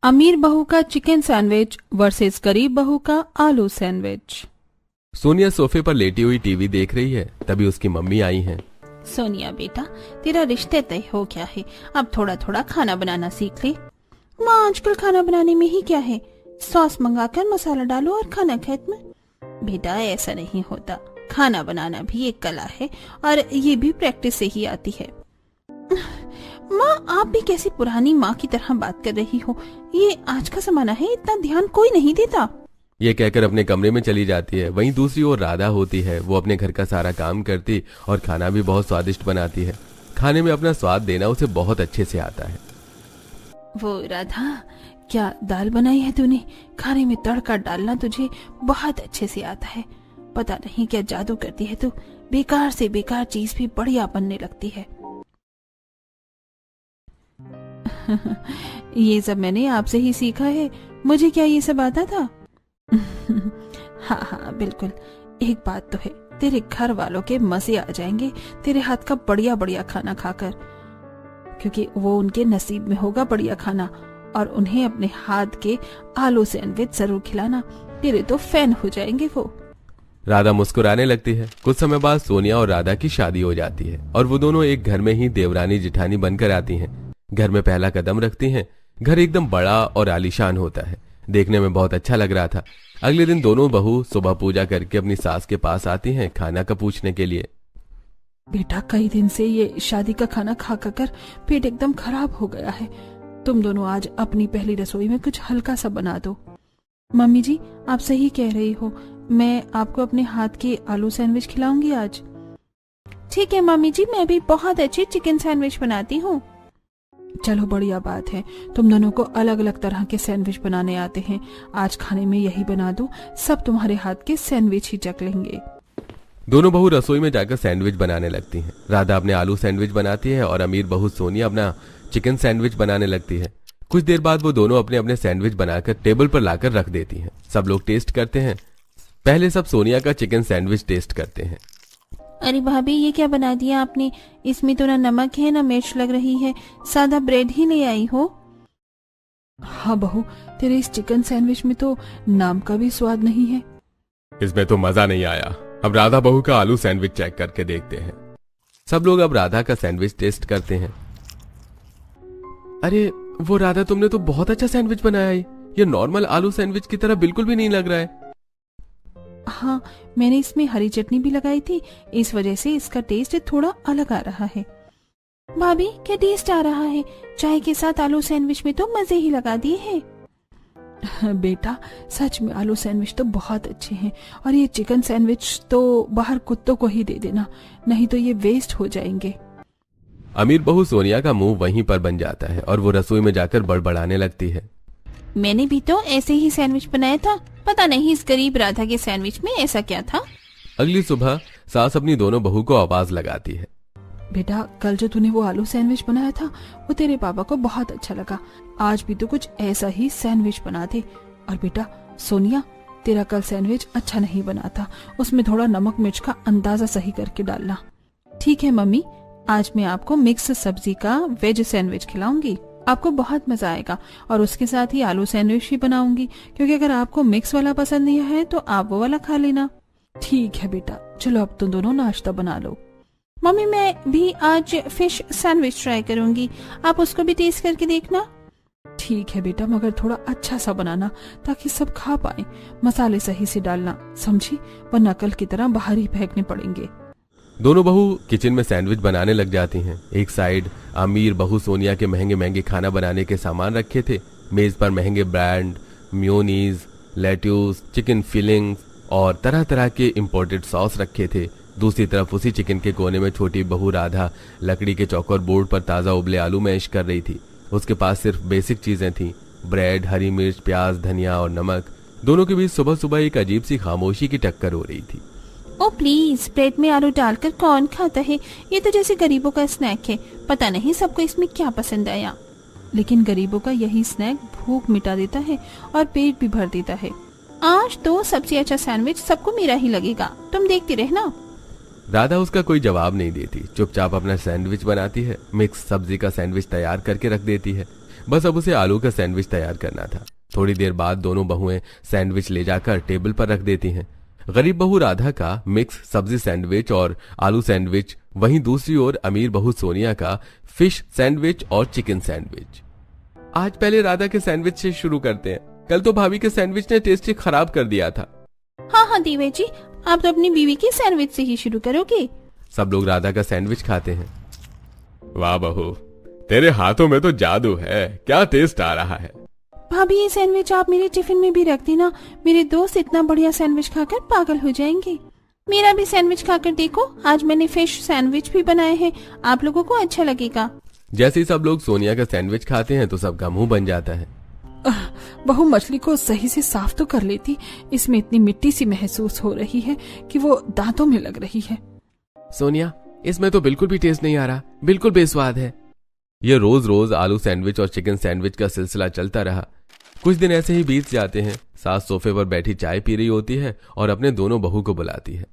अमीर बहू का चिकन सैंडविच वर्सेस गरीब बहू का आलू सैंडविच। सोनिया सोफे पर लेटी हुई टीवी देख रही है, तभी उसकी मम्मी आई हैं। सोनिया बेटा, तेरा रिश्ते तय हो गया है, अब थोड़ा थोड़ा खाना बनाना सीख ले। माँ, आजकल खाना बनाने में ही क्या है, सॉस मंगाकर मसाला डालो और खाना खत्म। बेटा, ऐसा नहीं होता, खाना बनाना भी एक कला है और ये भी प्रैक्टिस से ही आती है। माँ, आप भी कैसी पुरानी माँ की तरह बात कर रही हो, ये आज का जमाना है, इतना ध्यान कोई नहीं देता। ये कहकर अपने कमरे में चली जाती है। वहीं दूसरी ओर राधा होती है, वो अपने घर का सारा काम करती और खाना भी बहुत स्वादिष्ट बनाती है। खाने में अपना स्वाद देना उसे बहुत अच्छे से आता है। वो राधा, क्या दाल बनाई है तूने? खाने में तड़का डालना तुझे बहुत अच्छे से आता है। पता नहीं क्या जादू करती है तू, बेकार से बेकार चीज भी बढ़िया बनने लगती है। ये सब मैंने आपसे ही सीखा है, मुझे क्या ये सब आता था? हाँ हाँ बिल्कुल, एक बात तो है, तेरे घर वालों के मजे आ जाएंगे तेरे हाथ का बढ़िया बढ़िया खाना खाकर, क्योंकि वो उनके नसीब में होगा बढ़िया खाना, और उन्हें अपने हाथ के आलू सैंडविच जरूर खिलाना, तेरे तो फैन हो जाएंगे वो। राधा मुस्कुराने लगती है। कुछ समय बाद सोनिया और राधा की शादी हो जाती है और वो दोनों एक घर में ही देवरानी जिठानी बनकर आती हैं। घर में पहला कदम रखती हैं। घर एकदम बड़ा और आलीशान होता है, देखने में बहुत अच्छा लग रहा था। अगले दिन दोनों बहू सुबह पूजा करके अपनी सास के पास आती हैं खाना का पूछने के लिए। बेटा, कई दिन से ये शादी का खाना खा कर पेट एकदम खराब हो गया है, तुम दोनों आज अपनी पहली रसोई में कुछ हल्का सा बना दो। मम्मी जी, आप सही कह रही हो, मैं आपको अपने हाथ के आलू सैंडविच खिलाऊंगी आज। ठीक है मम्मी जी, मैं भी बहुत अच्छी चिकन सैंडविच बनाती हूँ। चलो बढ़िया बात है, तुम दोनों को अलग अलग तरह के सैंडविच बनाने आते हैं, आज खाने में यही बना दो, सब तुम्हारे हाथ के सैंडविच ही चख लेंगे। दोनों बहू रसोई में जाकर सैंडविच बनाने लगती हैं। राधा अपने आलू सैंडविच बनाती है और अमीर बहू सोनिया अपना चिकन सैंडविच बनाने लगती है। कुछ देर बाद वो दोनों अपने अपने सैंडविच बनाकर टेबल पर लाकर रख देती हैं। सब लोग टेस्ट करते हैं। पहले सब सोनिया का चिकन सैंडविच टेस्ट करते हैं। अरे भाभी, ये क्या बना दिया आपने, इसमें तो ना नमक है ना मिर्च लग रही है, सादा ब्रेड ही ले आई हो। हाँ बहू, तेरे इस चिकन सैंडविच में तो नाम का भी स्वाद नहीं है। इसमें तो मजा नहीं आया। अब राधा बहू का आलू सैंडविच चेक करके देखते हैं। सब लोग अब राधा का सैंडविच टेस्ट करते हैं। अरे वो राधा, तुमने तो बहुत अच्छा सैंडविच बनाया है, ये नॉर्मल आलू सैंडविच की तरह बिल्कुल भी नहीं लग रहा है। हाँ, मैंने इसमें हरी चटनी भी लगाई थी, इस वजह से इसका टेस्ट थोड़ा अलग आ रहा है। भाभी, क्या टेस्ट आ रहा है? चाय के साथ आलू सैंडविच में तो मजे ही लगा दिए हैं। बेटा, सच में आलू सैंडविच तो बहुत अच्छे हैं, और ये चिकन सैंडविच तो बाहर कुत्तों को ही दे देना, नहीं तो ये वेस्ट हो जाएंगे। अमीर बहू सोनिया का मुंह वहीं पर बन जाता है और वो रसोई में जाकर बड़बड़ाने लगती है। मैंने भी तो ऐसे ही सैंडविच बनाया था, पता नहीं इस गरीब राधा के सैंडविच में ऐसा क्या था। अगली सुबह सास अपनी दोनों बहू को आवाज लगाती है। बेटा, कल जो तूने वो आलू सैंडविच बनाया था वो तेरे पापा को बहुत अच्छा लगा, आज भी तो कुछ ऐसा ही सैंडविच बना दे। और बेटा सोनिया, तेरा कल सैंडविच अच्छा नहीं बना था, उसमें थोड़ा नमक मिर्च का अंदाजा सही करके डालना। ठीक है मम्मी, आज मैं आपको मिक्स सब्जी का वेज सैंडविच खिलाऊंगी, आपको बहुत मजा आएगा, और उसके साथ ही आलू सैंडविच भी बनाऊंगी, क्योंकि अगर आपको मिक्स वाला पसंद नहीं है तो आप वो वाला खा लेना। ठीक है बेटा, चलो अब तुम दोनों नाश्ता बना लो। मम्मी, मैं भी आज फिश सैंडविच ट्राई करूंगी, आप उसको भी टेस्ट करके देखना। ठीक है बेटा, मगर थोड़ा अच्छा सा बनाना ताकि सब खा पाए, मसाले सही से डालना, समझी, वरना कल की तरह बाहर ही फेंकने पड़ेंगे। दोनों बहू किचन में सैंडविच बनाने लग जाती हैं। एक साइड अमीर बहू सोनिया के महंगे महंगे खाना बनाने के सामान रखे थे। मेज पर महंगे brand, mayonnaise, lettuce, chicken fillings और तरह तरह के इंपोर्टेड सॉस रखे थे। दूसरी तरफ उसी चिकन के कोने में छोटी बहू राधा लकड़ी के चौकोर बोर्ड पर ताजा उबले आलू मैश कर रही थी। उसके पास सिर्फ बेसिक चीजें थी, ब्रेड, हरी मिर्च, प्याज, धनिया और नमक। दोनों के बीच सुबह सुबह एक अजीब सी खामोशी की टक्कर हो रही थी। ओ प्लीज, ब्रेड में आलू डालकर कौन खाता है, ये तो जैसे गरीबों का स्नैक है, पता नहीं सबको इसमें क्या पसंद आया। लेकिन गरीबों का यही स्नैक भूख मिटा देता है और पेट भी भर देता है। आज तो सबसे अच्छा सैंडविच सबको मेरा ही लगेगा, तुम देखती रहना। राधा उसका कोई जवाब नहीं देती, चुपचाप अपना सैंडविच बनाती है। मिक्स सब्जी का सैंडविच तैयार करके रख देती है। बस अब उसे आलू का सैंडविच तैयार करना था। थोड़ी देर बाद दोनों बहुएं सैंडविच ले जाकर टेबल पर रख देती हैं। गरीब बहू राधा का मिक्स सब्जी सैंडविच और आलू सैंडविच, वहीं दूसरी ओर अमीर बहू सोनिया का फिश सैंडविच और चिकन सैंडविच। आज पहले राधा के सैंडविच से शुरू करते हैं। कल तो भाभी के सैंडविच ने टेस्ट खराब कर दिया था। हाँ दिवे जी, आप तो अपनी बीवी के सैंडविच से ही शुरू करोगे। सब लोग राधा का सैंडविच खाते हैं। वाह बहू, तेरे हाथों में तो जादू है, क्या टेस्ट आ रहा है। भाभी ये सैंडविच आप मेरे टिफिन में भी रख देना, मेरे दोस्त इतना बढ़िया सैंडविच खाकर पागल हो जाएंगे। मेरा भी सैंडविच खाकर देखो, आज मैंने फिश सैंडविच भी बनाए हैं, आप लोगों को अच्छा लगेगा। जैसे ही सब लोग सोनिया का सैंडविच खाते हैं तो सबका मुंह बन जाता है। बहू मछली को सही से साफ तो कर लेती, इसमें इतनी मिट्टी सी महसूस हो रही है कि वो दांतों में लग रही है। सोनिया, इसमें तो बिल्कुल भी टेस्ट नहीं आ रहा, बिल्कुल बेस्वाद है। ये रोज रोज आलू सैंडविच और चिकन सैंडविच का सिलसिला चलता रहा। कुछ दिन ऐसे ही बीत जाते हैं। सास सोफे पर बैठी चाय पी रही होती है और अपने दोनों बहू को बुलाती है।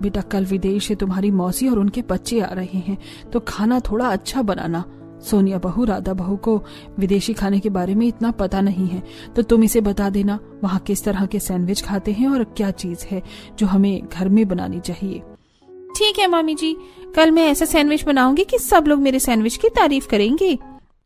बेटा, कल विदेश से तुम्हारी मौसी और उनके बच्चे आ रहे हैं, तो खाना थोड़ा अच्छा बनाना। सोनिया बहू, राधा बहू को विदेशी खाने के बारे में इतना पता नहीं है, तो तुम इसे बता देना वहाँ किस तरह के सैंडविच खाते हैं और क्या चीज है जो हमें घर में बनानी चाहिए। ठीक है मामी जी, कल मैं ऐसा सैंडविच बनाऊंगी कि सब लोग मेरे सैंडविच की तारीफ करेंगे।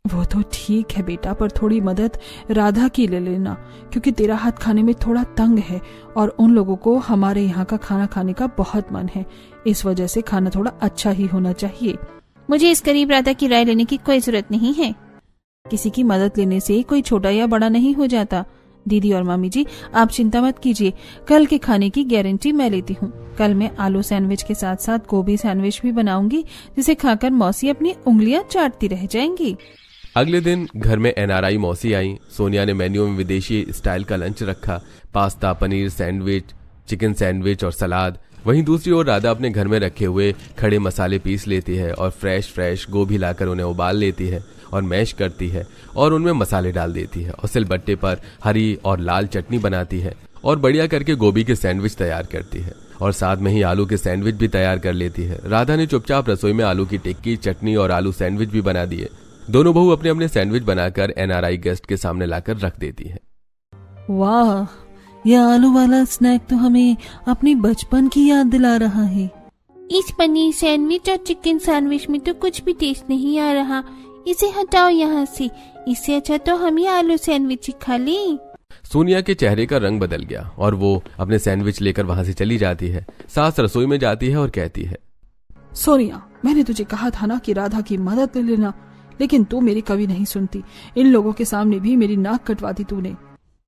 वो तो ठीक है बेटा, पर थोड़ी मदद राधा की ले लेना, क्योंकि तेरा हाथ खाने में थोड़ा तंग है और उन लोगों को हमारे यहाँ का खाना खाने का बहुत मन है। इस वजह से खाना थोड़ा अच्छा ही होना चाहिए। मुझे इस गरीब राधा की राय लेने की कोई जरूरत नहीं है। किसी की मदद लेने से कोई छोटा या बड़ा नहीं हो जाता। दीदी और मामी जी, आप चिंता मत कीजिए, कल के खाने की गारंटी मैं लेती हूँ। कल मैं आलू सैंडविच के साथ साथ गोभी सैंडविच भी बनाऊंगी, जिसे खाकर मौसी अपनी उंगलियां चाटती रह जाएंगी। अगले दिन घर में एनआरआई मौसी आई। सोनिया ने मेन्यू में विदेशी स्टाइल का लंच रखा, pasta, paneer sandwich, chicken sandwich और सलाद। वहीं दूसरी ओर राधा अपने घर में रखे हुए खड़े मसाले पीस लेती है और फ्रेश गोभी लाकर उन्हें उबाल लेती है और मैश करती है और उनमें मसाले डाल देती है और सिलबट्टे पर हरी और लाल चटनी बनाती है और बढ़िया करके गोभी के सैंडविच तैयार करती है और साथ में ही आलू के सैंडविच भी तैयार कर लेती है। राधा ने चुपचाप रसोई में आलू की टिक्की, चटनी और आलू सैंडविच भी बना दिए। दोनों बहू अपने अपने सैंडविच बनाकर एनआरआई गेस्ट के सामने लाकर रख देती है। वाह, यह आलू वाला स्नैक तो हमें अपने बचपन की याद दिला रहा है। इस पनीर सैंडविच और चिकन सैंडविच में तो कुछ भी टेस्ट नहीं आ रहा, इसे हटाओ यहाँ से। इससे अच्छा तो हम ही आलू सैंडविच ही खा लें। सोनिया के चेहरे का रंग बदल गया और वो अपने सैंडविच लेकर वहां से चली जाती है। सास रसोई में जाती है और कहती है, सोनिया, मैंने तुझे कहा था ना कि राधा की मदद ले लेना, लेकिन तू मेरी कभी नहीं सुनती। इन लोगों के सामने भी मेरी नाक कटवा दी तूने।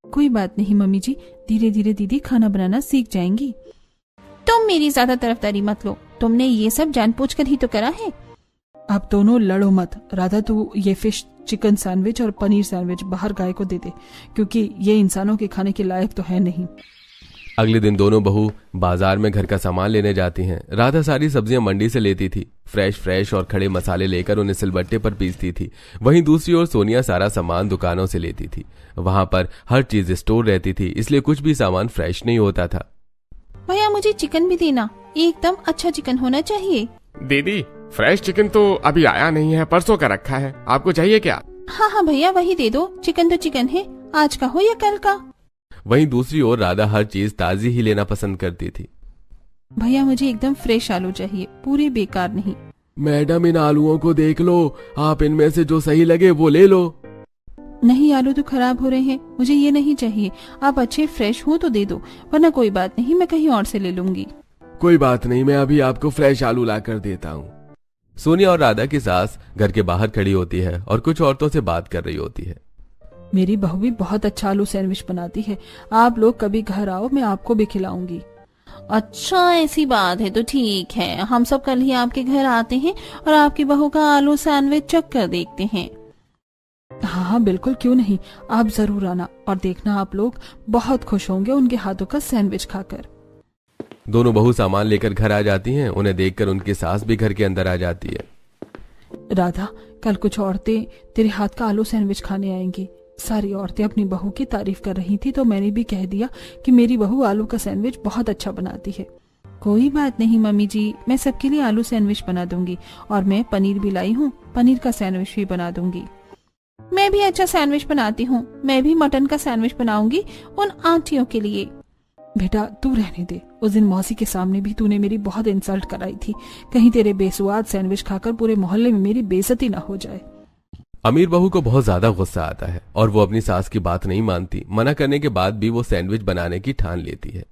कोई बात नहीं मम्मी जी, धीरे धीरे दीदी खाना बनाना सीख जाएंगी। तुम मेरी ज्यादा तरफदारी मत लो, तुमने ये सब जानबूझकर ही तो करा है। अब दोनों लड़ो मत। राधा, तू ये फिश चिकन सैंडविच और पनीर सैंडविच बाहर गाय को दे दे, क्योंकि ये इंसानों के खाने के लायक तो है नहीं। अगले दिन दोनों बहू बाजार में घर का सामान लेने जाती हैं। राधा सारी सब्जियां मंडी से लेती थी, फ्रेश और खड़े मसाले लेकर उन्हें सिलबट्टे पर पीसती थी। वहीं दूसरी ओर सोनिया सारा सामान दुकानों से लेती थी। वहां पर हर चीज स्टोर रहती थी, इसलिए कुछ भी सामान फ्रेश नहीं होता था। भैया, मुझे चिकन भी देना, एकदम अच्छा चिकन होना चाहिए। दीदी, फ्रेश चिकन तो अभी आया नहीं है, परसों का रखा है, आपको चाहिए क्या? हाँ भैया, वही दे दो। चिकन तो चिकन है, आज का हो या कल का। वहीं दूसरी ओर राधा हर चीज ताजी ही लेना पसंद करती थी। भैया, मुझे एकदम फ्रेश आलू चाहिए, पूरे बेकार नहीं। मैडम, इन आलूओं को देख लो, आप इनमें से जो सही लगे वो ले लो। नहीं, आलू तो खराब हो रहे हैं, मुझे ये नहीं चाहिए। आप अच्छे फ्रेश हो तो दे दो, वरना कोई बात नहीं, मैं कहीं और से ले लूंगी। कोई बात नहीं, मैं अभी आपको फ्रेश आलू ला कर देता हूँ। सोनिया और राधा की सास घर के बाहर खड़ी होती है और कुछ औरतों से बात कर रही होती है। मेरी बहू भी बहुत अच्छा आलू सैंडविच बनाती है, आप लोग कभी घर आओ, मैं आपको भी खिलाऊंगी। अच्छा, ऐसी बात है तो ठीक है, हम सब कल ही आपके घर आते हैं और आपकी बहू का आलू सैंडविच चख कर देखते हैं। हाँ बिल्कुल, क्यों नहीं, आप जरूर आना और देखना, आप लोग बहुत खुश होंगे उनके हाथों का सैंडविच खाकर। दोनों बहू सामान लेकर घर आ जाती हैं। उन्हें देखकर उनकी सास भी घर के अंदर आ जाती है। राधा, कल कुछ औरतें तेरे हाथ का आलू सैंडविच खाने आएंगी। सारी औरतें अपनी बहू की तारीफ कर रही थी, तो मैंने भी कह दिया कि मेरी बहू आलू का सैंडविच बहुत अच्छा बनाती है। कोई बात नहीं मम्मी जी, मैं सबके लिए आलू सैंडविच बना दूंगी और मैं पनीर भी लाई हूँ, पनीर का सैंडविच भी बना दूंगी। मैं भी अच्छा सैंडविच बनाती हूँ, मैं भी मटन का सैंडविच बनाऊंगी उन आंटियों के लिए। बेटा तू रहने दे, उस दिन मौसी के सामने भी तूने मेरी बहुत इंसल्ट कराई थी, कहीं तेरे बेसुआद सैंडविच खाकर पूरे मोहल्ले में मेरी बेइज्जती ना हो जाए। अमीर बहू को बहुत ज्यादा गुस्सा आता है और वो अपनी सास की बात नहीं मानती। मना करने के बाद भी वो सैंडविच बनाने की ठान लेती है।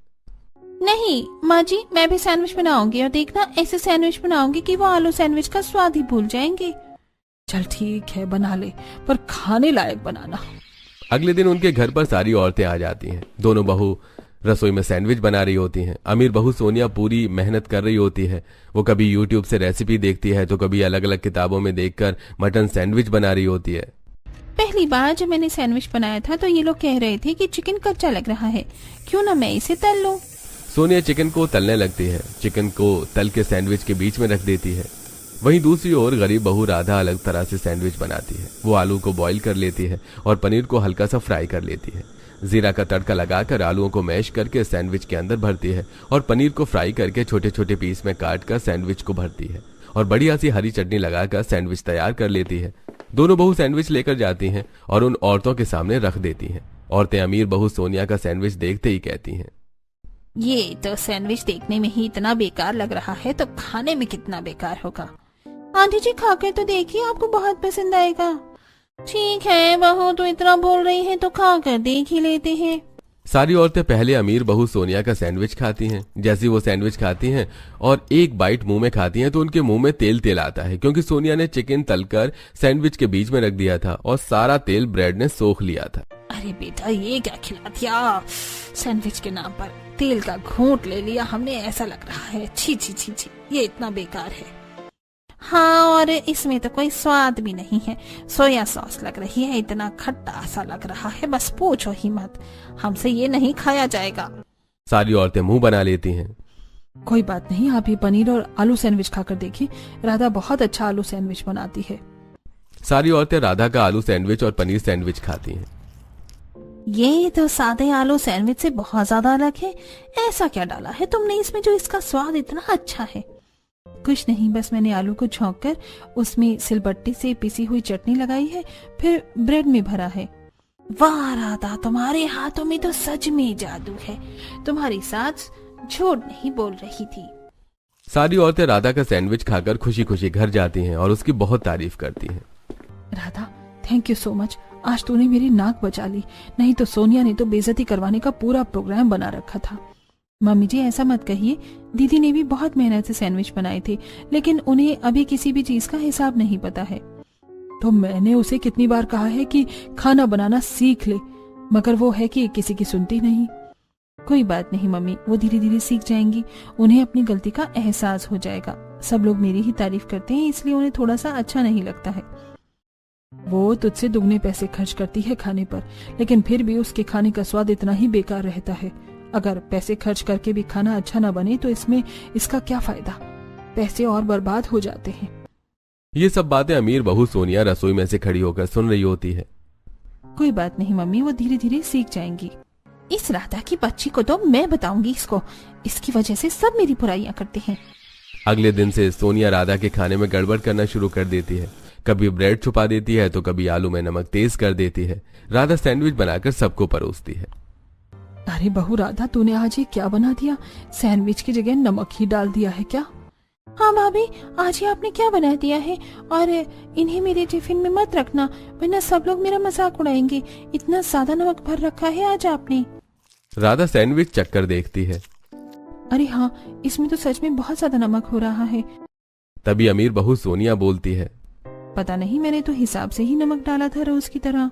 नहीं माँ जी, मैं भी सैंडविच बनाऊंगी और देखना ऐसे सैंडविच बनाऊंगी कि वो आलू सैंडविच का स्वाद ही भूल जाएंगे। चल ठीक है बना ले, पर खाने लायक बनाना। अगले दिन उनके घर पर सारी औरतें आ जाती हैं। दोनों बहू रसोई में सैंडविच बना रही होती हैं। अमीर बहू सोनिया पूरी मेहनत कर रही होती है। वो कभी यूट्यूब से रेसिपी देखती है तो कभी अलग अलग किताबों में देखकर मटन सैंडविच बना रही होती है। पहली बार जब मैंने सैंडविच बनाया था तो ये लोग कह रहे थे कि चिकन कच्चा लग रहा है, क्यों ना मैं इसे तल लूं। सोनिया चिकन को तलने लगती है, चिकन को तल के सैंडविच के बीच में रख देती है। वहीं दूसरी ओर गरीब बहू राधा अलग तरह से सैंडविच बनाती है। वो आलू को बॉईल कर लेती है और पनीर को हल्का सा फ्राई कर लेती है। जीरा का तड़का लगाकर आलूओं को मैश करके सैंडविच के अंदर भरती है और पनीर को फ्राई करके छोटे छोटे पीस में काट कर सैंडविच को भरती है और बढ़िया सी हरी चटनी लगाकर सैंडविच तैयार कर लेती है। दोनों बहू सैंडविच लेकर जाती हैं और उन औरतों के सामने रख देती हैं। औरतें अमीर बहू सोनिया का सैंडविच देखते ही कहती हैं, ये तो सैंडविच देखने में ही इतना बेकार लग रहा है तो खाने में कितना बेकार होगा। आंटी जी खाकर तो देखिए, आपको बहुत पसंद आएगा। ठीक है बहू, तो इतना बोल रही है तो खाकर देख ही लेते हैं। सारी औरतें पहले अमीर बहू सोनिया का सैंडविच खाती हैं। जैसे वो सैंडविच खाती हैं और एक बाइट मुंह में खाती हैं तो उनके मुंह में तेल तेल आता है, क्योंकि सोनिया ने चिकन तलकर सैंडविच के बीच में रख दिया था और सारा तेल ब्रेड ने सोख लिया था। अरे बेटा ये क्या खिला दिया, सैंडविच के नाम पर तेल का घूंट ले लिया हमने, ऐसा लग रहा है। छी छी छी छी, ये इतना बेकार है। हाँ, और इसमें तो कोई स्वाद भी नहीं है, सोया सॉस लग रही है, इतना खट्टा सा लग रहा है, बस पूछो ही मत, हमसे ये नहीं खाया जाएगा। सारी औरतें मुंह बना लेती हैं। कोई बात नहीं, आप ये पनीर और आलू सैंडविच खाकर देखिए, राधा बहुत अच्छा आलू सैंडविच बनाती है। सारी औरतें राधा का आलू सैंडविच और पनीर सैंडविच खाती हैं। ये तो सादे आलू सैंडविच से बहुत ज्यादा अलग है, ऐसा क्या डाला है तुमने इसमें जो इसका स्वाद इतना अच्छा है? कुछ नहीं, बस मैंने आलू को छौंककर उसमें सिलबट्टे से पिसी हुई चटनी लगाई है, फिर ब्रेड में भरा है। वाह राधा, तुम्हारे हाथों में तो सच में जादू है, तुम्हारी सास झूठ नहीं बोल रही थी। सारी औरतें राधा का सैंडविच खाकर खुशी खुशी घर जाती हैं और उसकी बहुत तारीफ करती हैं। Radha thank you so much, आज तूने मेरी नाक बचा ली, नहीं तो सोनिया ने तो बेइज्जती करवाने का पूरा प्रोग्राम बना रखा था। मम्मी जी ऐसा मत कहिए, दीदी ने भी बहुत मेहनत से सैंडविच बनाए थे, लेकिन उन्हें अभी किसी भी चीज का हिसाब नहीं पता है। तो मैंने उसे कितनी बार कहा है कि खाना बनाना सीख ले, मगर वो है कि किसी की सुनती नहीं। कोई बात नहीं मम्मी, वो धीरे धीरे सीख जाएंगी, उन्हें अपनी गलती का एहसास हो जाएगा। सब लोग मेरी ही तारीफ करते हैं, इसलिए उन्हें थोड़ा सा अच्छा नहीं लगता है। वो तुझसे दुगने पैसे खर्च करती है खाने पर, लेकिन फिर भी उसके खाने का स्वाद इतना ही बेकार रहता है। अगर पैसे खर्च करके भी खाना अच्छा न बने तो इसमें इसका क्या फायदा, पैसे और बर्बाद हो जाते हैं। ये सब बातें अमीर बहू सोनिया रसोई में से खड़ी होकर सुन रही होती है। कोई बात नहीं मम्मी, वो धीरे धीरे सीख जाएंगी। इस राधा की बच्ची को तो मैं बताऊंगी इसको, इसकी वजह से सब मेरी बुराइयां करते हैं। अगले दिन से सोनिया राधा के खाने में गड़बड़ करना शुरू कर देती है। कभी ब्रेड छुपा देती है तो कभी आलू में नमक तेज कर देती है। राधा सैंडविच बनाकर सबको परोसती है। अरे बहू राधा, तूने आज ये क्या बना दिया? सैंडविच की जगह नमक ही डाल दिया है क्या? हाँ भाभी, आज ये आपने क्या बना दिया है? और इन्हें मेरे टिफिन में मत रखना, वरना सब लोग मेरा मजाक उड़ाएंगे। इतना ज्यादा नमक भर रखा है आज आपने। राधा सैंडविच चक्कर देखती है। अरे हाँ, इसमें तो सच में बहुत ज्यादा नमक हो रहा है। तभी अमीर बहू सोनिया बोलती है, पता नहीं, मैंने तो हिसाब से ही नमक डाला था रोज की तरह।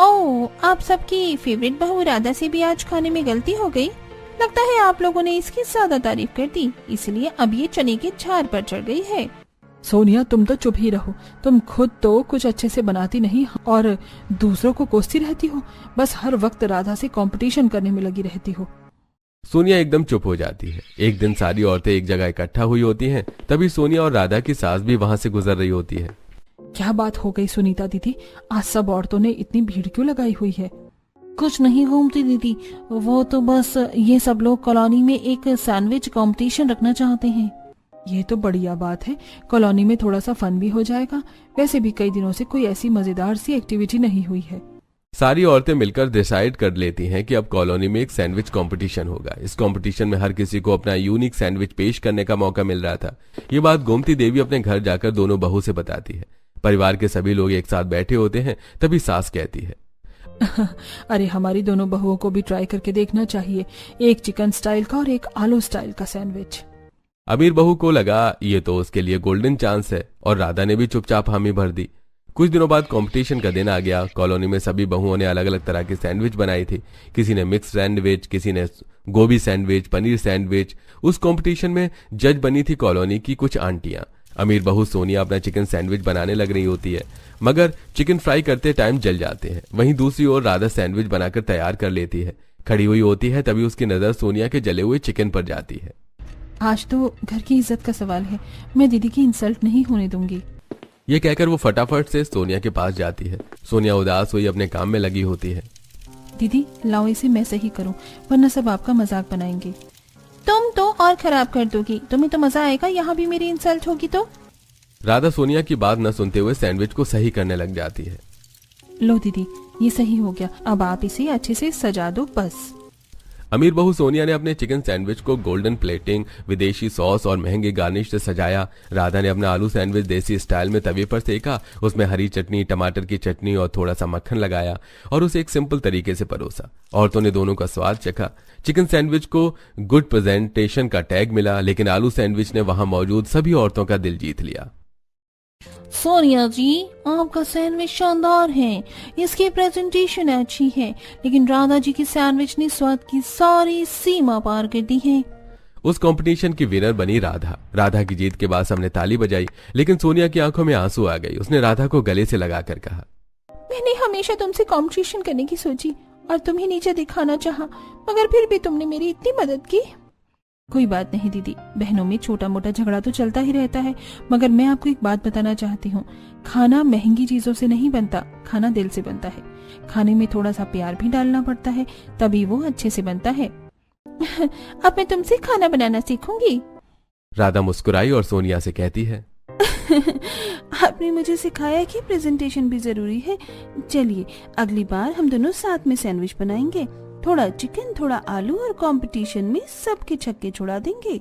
ओह, आप सबकी फेवरेट बहू राधा से भी आज खाने में गलती हो गई। लगता है आप लोगों ने इसकी ज्यादा तारीफ कर दी, इसलिए अब ये चने के झाड़ पर चढ़ गई है। सोनिया तुम तो चुप ही रहो, तुम खुद तो कुछ अच्छे से बनाती नहीं और दूसरों को कोसती रहती हो, बस हर वक्त राधा से कंपटीशन करने में लगी रहती हो। सोनिया एकदम चुप हो जाती है। एक दिन सारी औरतें एक जगह इकट्ठा हुई होती हैं। तभी सोनिया और राधा की सास भी वहां से गुजर रही होती है। क्या बात हो गई सुनीता दीदी, आज सब औरतों ने इतनी भीड़ क्यों लगाई हुई है? कुछ नहीं घूमती दीदी, वो तो बस ये सब लोग कॉलोनी में एक सैंडविच कंपटीशन रखना चाहते हैं। ये तो बढ़िया बात है, कॉलोनी में थोड़ा सा फन भी हो जाएगा। वैसे भी कई दिनों से कोई ऐसी मजेदार सी एक्टिविटी नहीं हुई है। सारी औरतें मिलकर डिसाइड कर लेती हैं कि अब कॉलोनी में एक सैंडविच कंपटीशन होगा। इस कंपटीशन में हर किसी को अपना यूनिक सैंडविच पेश करने का मौका मिल रहा था। ये बात गोमती देवी अपने घर जाकर दोनों बहू से बताती है। परिवार के सभी लोग एक साथ बैठे होते हैं, तभी सास कहती है, अरे हमारी दोनों बहुओं को भी ट्राई करके देखना चाहिए, एक चिकन स्टाइल का और एक आलू स्टाइल का सैंडविच। अमीर बहू को लगा ये तो उसके लिए गोल्डन चांस है और राधा ने भी चुपचाप हामी भर दी। कुछ दिनों बाद कंपटीशन का दिन आ गया। कॉलोनी में सभी बहुओं ने अलग अलग तरह के सैंडविच बनाई थी। किसी ने मिक्स सैंडविच, किसी ने गोभी सैंडविच, पनीर सैंडविच। उस कंपटीशन में जज बनी थी कॉलोनी की कुछ आंटियां। अमीर बहू सोनिया अपना चिकन सैंडविच बनाने लग रही होती है, मगर चिकन फ्राई करते टाइम जल जाते हैं। वहीं दूसरी ओर राधा सैंडविच बनाकर तैयार कर लेती है। खड़ी हुई होती है, तभी उसकी नजर सोनिया के जले हुए चिकन पर जाती है। आज तो घर की इज्जत का सवाल है, मैं दीदी की इंसल्ट नहीं होने दूंगी। ये कहकर वो फटाफट से सोनिया के पास जाती है। सोनिया उदास हुई अपने काम में लगी होती है। दीदी लाओ इसे मैं सही करूं, वरना सब आपका मजाक बनाएंगे। तुम तो और खराब कर दोगी, तुम्हें तो मजा आएगा, यहाँ भी मेरी इंसल्ट होगी तो। राधा सोनिया की बात न सुनते हुए सैंडविच को सही करने लग जाती है। लो दीदी ये सही हो गया, अब आप इसे अच्छे से सजा दो बस। अमीर बहू सोनिया ने अपने चिकन सैंडविच को गोल्डन प्लेटिंग, विदेशी सॉस और महंगे गार्निश से सजाया। राधा ने अपना आलू सैंडविच देसी स्टाइल में तवे पर सेका, उसमें हरी चटनी, टमाटर की चटनी और थोड़ा सा मक्खन लगाया और उसे एक सिंपल तरीके से परोसा। औरतों ने दोनों का स्वाद चखा। चिकन सैंडविच को गुड प्रेजेंटेशन का टैग मिला, लेकिन आलू सैंडविच ने वहां मौजूद सभी औरतों का दिल जीत लिया। सोनिया जी आपका सैंडविच शानदार है, इसकी प्रेजेंटेशन अच्छी है, लेकिन राधा जी की सैंडविच ने स्वाद की सारी सीमा पार कर दी है। उस कंपटीशन की विनर बनी राधा। राधा की जीत के बाद सबने ताली बजाई, लेकिन सोनिया की आंखों में आंसू आ गई। उसने राधा को गले से लगाकर कहा, मैंने हमेशा तुमसे कंपटीशन करने की सोची और तुम्हें नीचे दिखाना चाहा, मगर फिर भी तुमने मेरी इतनी मदद की। कोई बात नहीं दीदी, बहनों में छोटा मोटा झगड़ा तो चलता ही रहता है, मगर मैं आपको एक बात बताना चाहती हूँ, खाना महंगी चीजों से नहीं बनता, खाना दिल से बनता है। खाने में थोड़ा सा प्यार भी डालना पड़ता है, तभी वो अच्छे से बनता है। अब मैं तुमसे खाना बनाना सीखूंगी। राधा मुस्कुराई और सोनिया से कहती है, आपने मुझे सिखाया कि प्रेजेंटेशन भी जरूरी है। चलिए अगली बार हम दोनों साथ में सैंडविच बनाएंगे, थोड़ा चिकन थोड़ा आलू, और कंपटीशन में सबके छक्के छुड़ा देंगे।